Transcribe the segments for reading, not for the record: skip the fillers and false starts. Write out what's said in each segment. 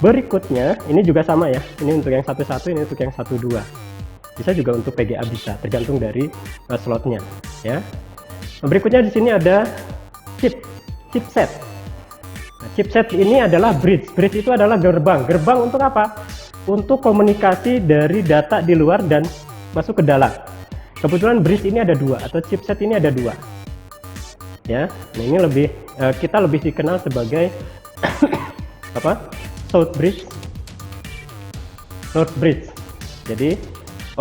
Berikutnya ini juga sama ya, ini untuk yang 11, ini untuk yang 12. Bisa juga untuk PGA, bisa tergantung dari slotnya ya. Berikutnya di sini ada chipset. Nah, chipset ini adalah bridge itu adalah gerbang untuk apa? Untuk komunikasi dari data di luar dan masuk ke dalam. Kebetulan bridge ini ada dua, atau chipset ini ada dua ya. Nah, ini kita lebih dikenal sebagai apa, South Bridge, North Bridge. Jadi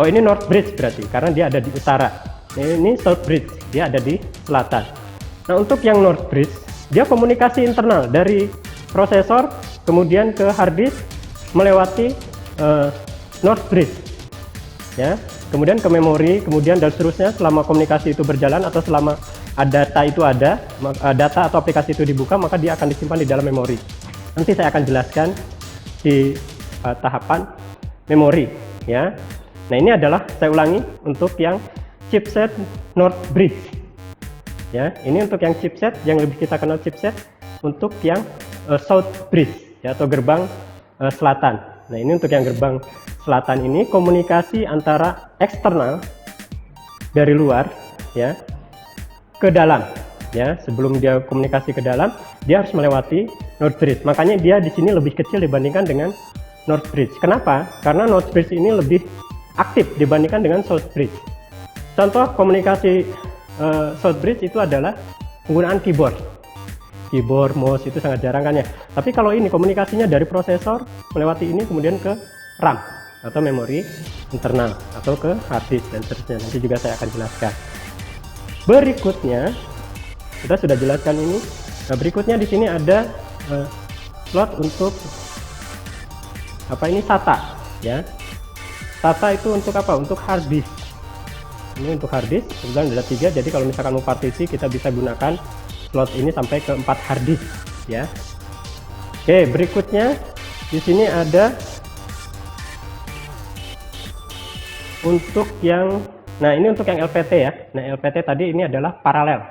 ini North Bridge berarti karena dia ada di utara. Ini South Bridge, dia ada di selatan. Nah, untuk yang North Bridge, dia komunikasi internal dari prosesor kemudian ke hard disk melewati North Bridge ya, kemudian ke memori, kemudian dan seterusnya. Selama komunikasi itu berjalan atau selama data atau aplikasi itu dibuka, maka dia akan disimpan di dalam memori. Nanti saya akan jelaskan di tahapan memori ya. Nah, ini adalah, saya ulangi, untuk yang chipset North Bridge ya. Ini untuk yang chipset yang lebih kita kenal chipset. Untuk yang South Bridge ya, atau gerbang selatan. Nah, ini untuk yang gerbang selatan ini komunikasi antara eksternal dari luar ya ke dalam ya. Sebelum dia komunikasi ke dalam, dia harus melewati North Bridge. Makanya dia di sini lebih kecil dibandingkan dengan North Bridge. Kenapa? Karena North Bridge ini lebih aktif dibandingkan dengan South Bridge. Contoh komunikasi South Bridge itu adalah penggunaan keyboard, mouse itu sangat jarang kan ya. Tapi kalau ini komunikasinya dari prosesor melewati ini kemudian ke RAM atau memori internal atau ke hard disk dan seterusnya. Nanti juga saya akan jelaskan. Berikutnya kita sudah jelaskan ini. Nah, berikutnya di sini ada slot untuk apa ini, SATA ya. SATA itu untuk apa? Untuk hard disk. Ini untuk hard disk, kebetulan ada 3, jadi kalau misalkan mau partisi kita bisa gunakan slot ini sampai ke 4 hard disk ya. Oke, berikutnya di sini ada untuk yang, nah ini untuk yang LPT ya. Nah, LPT tadi ini adalah paralel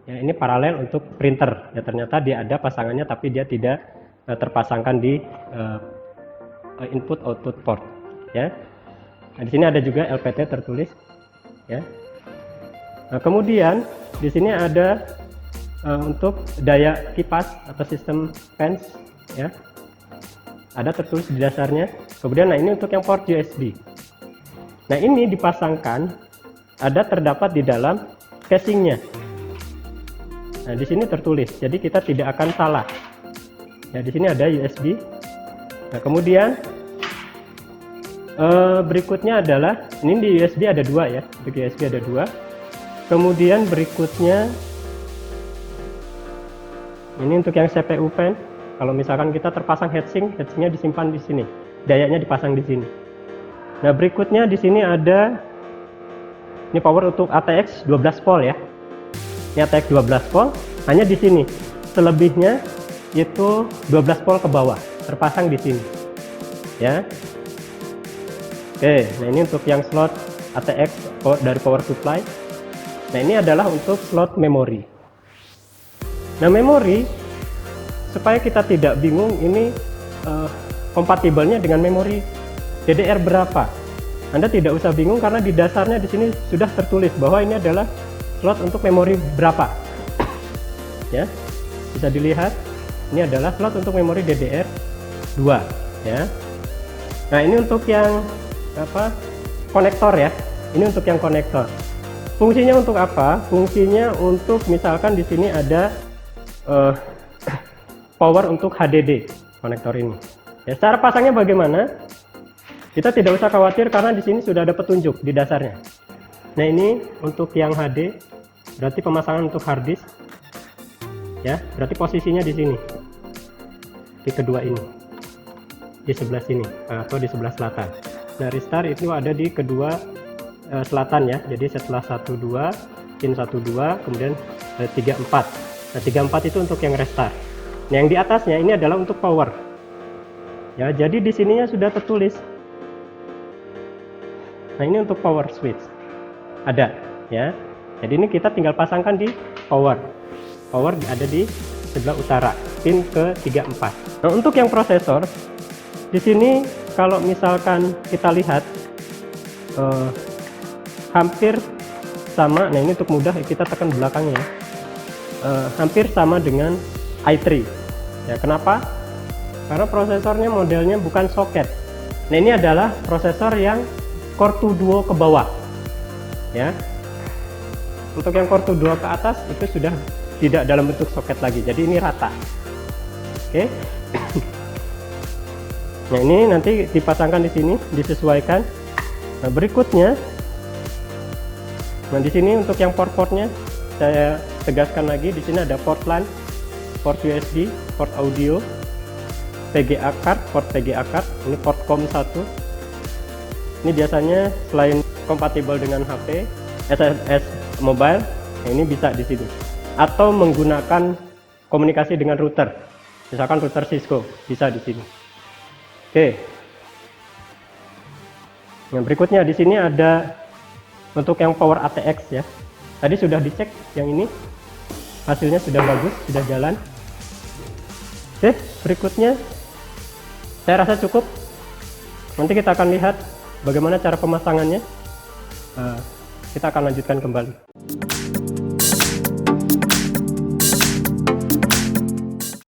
ya, ini paralel untuk printer ya. Ternyata dia ada pasangannya tapi dia tidak terpasangkan di input output port ya. Nah, di sini ada juga LPT tertulis ya. Nah, kemudian di sini ada untuk daya kipas atau sistem fans ya, ada tertulis di dasarnya. Kemudian nah, ini untuk yang port USB. Nah, ini dipasangkan, terdapat di dalam casingnya. Nah, di sini tertulis, jadi kita tidak akan salah ya. Di sini ada USB. Nah, kemudian berikutnya adalah ini di USB ada 2 ya, untuk USB ada 2. Kemudian berikutnya ini untuk yang CPU fan. Kalau misalkan kita terpasang heatsinknya disimpan di sini, dayanya dipasang di sini. Nah, berikutnya di sini ada ini power untuk ATX 12 volt ya. Ini ATX 12 volt, hanya di sini. Selebihnya itu 12 volt ke bawah, terpasang di sini. Ya. Oke, nah ini untuk yang slot ATX dari power supply. Nah, ini adalah untuk slot memori. Nah, memori, supaya kita tidak bingung ini kompatibelnya dengan memori DDR berapa. Anda tidak usah bingung karena di dasarnya di sini sudah tertulis bahwa ini adalah slot untuk memori berapa. Ya, bisa dilihat ini adalah slot untuk memori DDR2 ya. Nah, ini untuk yang apa, konektor ya. Ini untuk yang konektor. Fungsinya untuk apa? Fungsinya untuk misalkan di sini ada power untuk HDD konektor ini. Ya, cara pasangnya bagaimana? Kita tidak usah khawatir karena di sini sudah ada petunjuk di dasarnya. Nah, ini untuk yang HD, berarti pemasangan untuk hard disk. Ya, berarti posisinya di sini. Di kedua ini. Di sebelah sini atau di sebelah selatan. Nah, restart itu ada di kedua selatan ya. Jadi setelah 12, pin 12, kemudian 34. Nah, 34 itu untuk yang restart. Nah, yang di atasnya ini adalah untuk power. Ya, jadi di sininya sudah tertulis. Nah, ini untuk power switch. Ada ya. Jadi ini kita tinggal pasangkan di power. Power ada di sebelah utara, pin ke-34. Nah, untuk yang prosesor, di sini kalau misalkan kita lihat hampir sama. Nah, ini untuk mudah kita tekan belakangnya. Hampir sama dengan i3. Ya, kenapa? Karena prosesornya modelnya bukan soket. Nah, ini adalah prosesor yang Core 2 Duo ke bawah. Ya. Untuk yang Core 2 Duo ke atas itu sudah tidak dalam bentuk soket lagi. Jadi ini rata. Oke. Nah, ini nanti dipasangkan di sini, disesuaikan. Nah, berikutnya, nah di sini untuk yang port-portnya saya tegaskan lagi. Di sini ada port LAN, port USB, port audio, VGA card, port VGA card. Ini port COM1. Ini biasanya selain kompatibel dengan HP, SMS mobile, nah ini bisa di sini. Atau menggunakan komunikasi dengan router, misalkan router Cisco, bisa di sini. Oke. Yang berikutnya di sini ada untuk yang power ATX ya. Tadi sudah dicek yang ini, hasilnya sudah bagus, sudah jalan. Oke, berikutnya saya rasa cukup. Nanti kita akan lihat bagaimana cara pemasangannya. Kita akan lanjutkan kembali.